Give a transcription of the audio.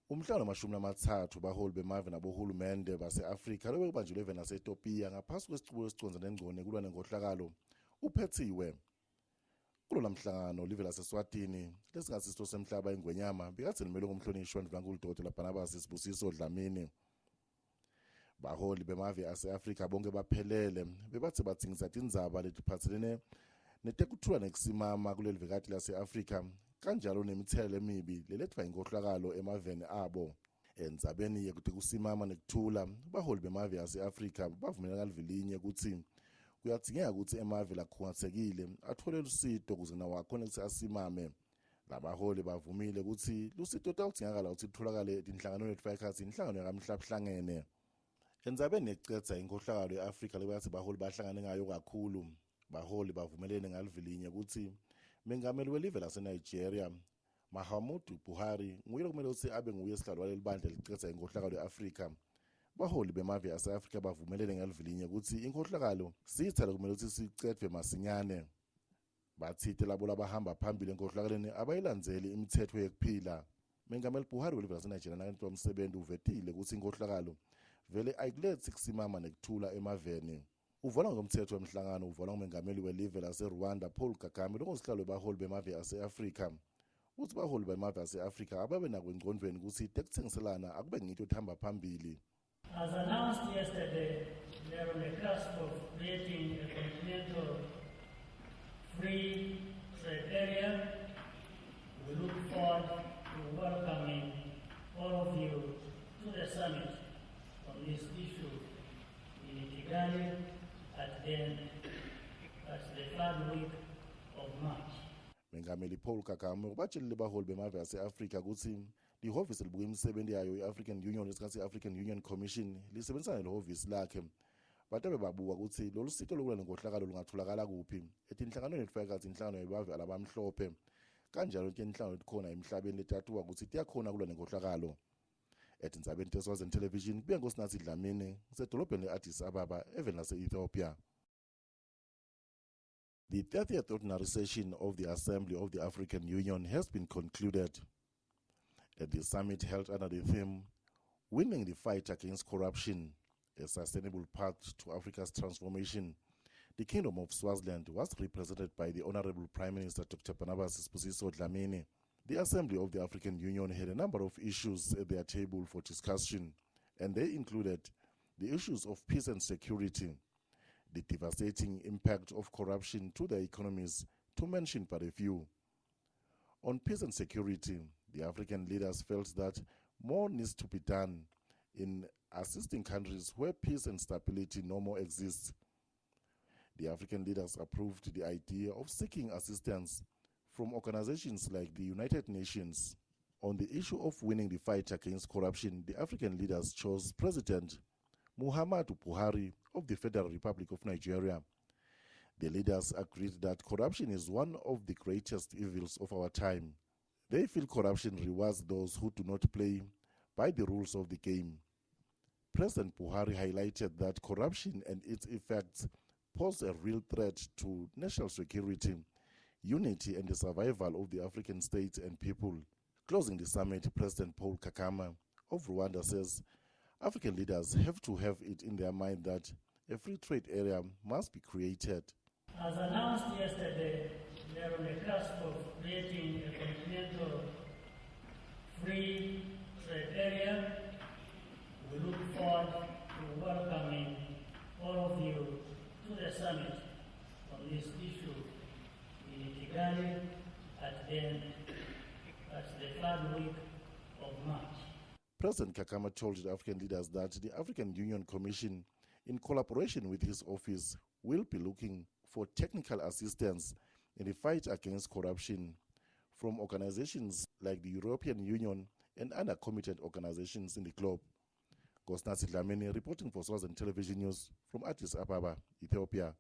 Umhlangano wamashumi amathathu baholi bemave nabohulumende base-Afrika lobe kubanjelwe eveni lase-Ethiopia ngaphasi kwesicubu esiconze nengcone kulwa nenkohlakalo uphethiwe. Kulo mhlangano live laseSwatini lesingasiso semhlaba ingwenyama bekathi limele ngumhlonishwa uNdlunkulu Dkt. Barnabas Sibusiso Dlamini. Baholi bemave ase-Afrika bonke baphelele bebathi bathingisa tindzaba letiphatselene netekuthula nekusimama kuleli vekati lase-Afrika kanjalo nemithelelo emibi lelethiwa inkohlakalo emaveni abo. Endzabeni yekusimama nekuthula baholi bemave ase-Afrika bavumelana ngalivilinye ukuthi kuyadzingeka ukuthi emave lakhungathekile athole lusito ukuze nawo akhone ukuthi asimame. Labaholi bavumile ukuthi lusito tawudzingakala ukuthi lutholakale tinhlanganweni letfaka ekhatsi inhlangano yakamhlabuhlangene. Endzabeni yekucedza inkohlakalo ye-Afrika lebathi baholi bahlangane ngayo kakhulu, baholi bavumelene ngalivilinye ukuthi mengameli welive laseNigeria Muhammadu Buhari nguye kumele ukuthi abe nguye sihlalo waleli bandla licedza inkohlakalo ye-Afrika. Baholi bemave ase-Afrika bavumelene ngalivilinye ukuthi inkohlakalo siyithale kumele ukuthi sicedwe masinyane. Bathite labo labahamba phambili enkohlakaleni abayilandzeli imithetho yekuphila. Mengameli Buhari welive laseNigeria nakanti wamsebenzi uvetile ukuthi inkohlakalo vele ayikulethi kusimama nekuthula emaveni. Uvona ngomthetho wemhlangano uvona ngumengameli welive lase-Rwanda Paul Kagame lokungisihlalo baholi bemave ase-Afrika. Uthi baholi bemave ase-Afrika ababe nakho engqondweni ukuthi tekuthengiselana akube ngito ethamba phambili. As announced yesterday, we are on the cusp of creating a continental free trade area. We look forward to welcoming all of you to the summit on this issue in Kigali that's the third week of March. Mengameli Paul Kagame ubatshelile baholi bemave ase-Afrika ukuthi lihhovisi libuka imisebenzi yayo i-African Union lesikhathi i-African Union Commission lisebenzisana lehhovisi lakhe. Batabe babuka ukuthi lolu sito lokulwa nenkohlakalo lungatholakala kuphi etinhlanganweni letfaka ekhatsi inhlangano yebave alabamhlophe kanjalo inhlangano letikhona emhlabeni letatuwa ukuthi tiyakhona kulwa nenkohlakalo. Etindzabeni teSwazini Television kubuye ngosinathi Dlamini kusedolobheni le-Addis Ababa eveni lase-Ethiopia. The 30th ordinary session of the Assembly of the African Union has been concluded. At the summit held under the theme, Winning the Fight Against Corruption, a Sustainable Path to Africa's Transformation, the Kingdom of Swaziland was represented by the Honorable Prime Minister Dr. Barnabas Sibusiso Dlamini. The Assembly of the African Union had a number of issues at their table for discussion, and they included the issues of peace and security, the devastating impact of corruption to their economies, to mention but a few. On peace and security, the African leaders felt that more needs to be done in assisting countries where peace and stability no more exists. The African leaders approved the idea of seeking assistance from organizations like the United Nations. On the issue of winning the fight against corruption, the African leaders chose President Muhammadu Buhari of the Federal Republic of Nigeria. The leaders agreed that corruption is one of the greatest evils of our time. They feel corruption rewards those who do not play by the rules of the game. President Buhari highlighted that corruption and its effects pose a real threat to national security, unity and the survival of the African states and people. Closing the summit, President Paul Kagame of Rwanda says African leaders have to have it in their mind that a free trade area must be created. As announced yesterday, we are on the cusp of creating a continental free trade area. We look forward to welcoming all of you to the summit on this issue in Kigali that's the third week of March. President Kagame told the African leaders that the African Union Commission, in collaboration with his office, will be looking for technical assistance in the fight against corruption from organizations like the European Union and other committed organizations in the globe. Gosnasi Dlamini reporting for Swazini Television News from Addis Ababa, Ethiopia.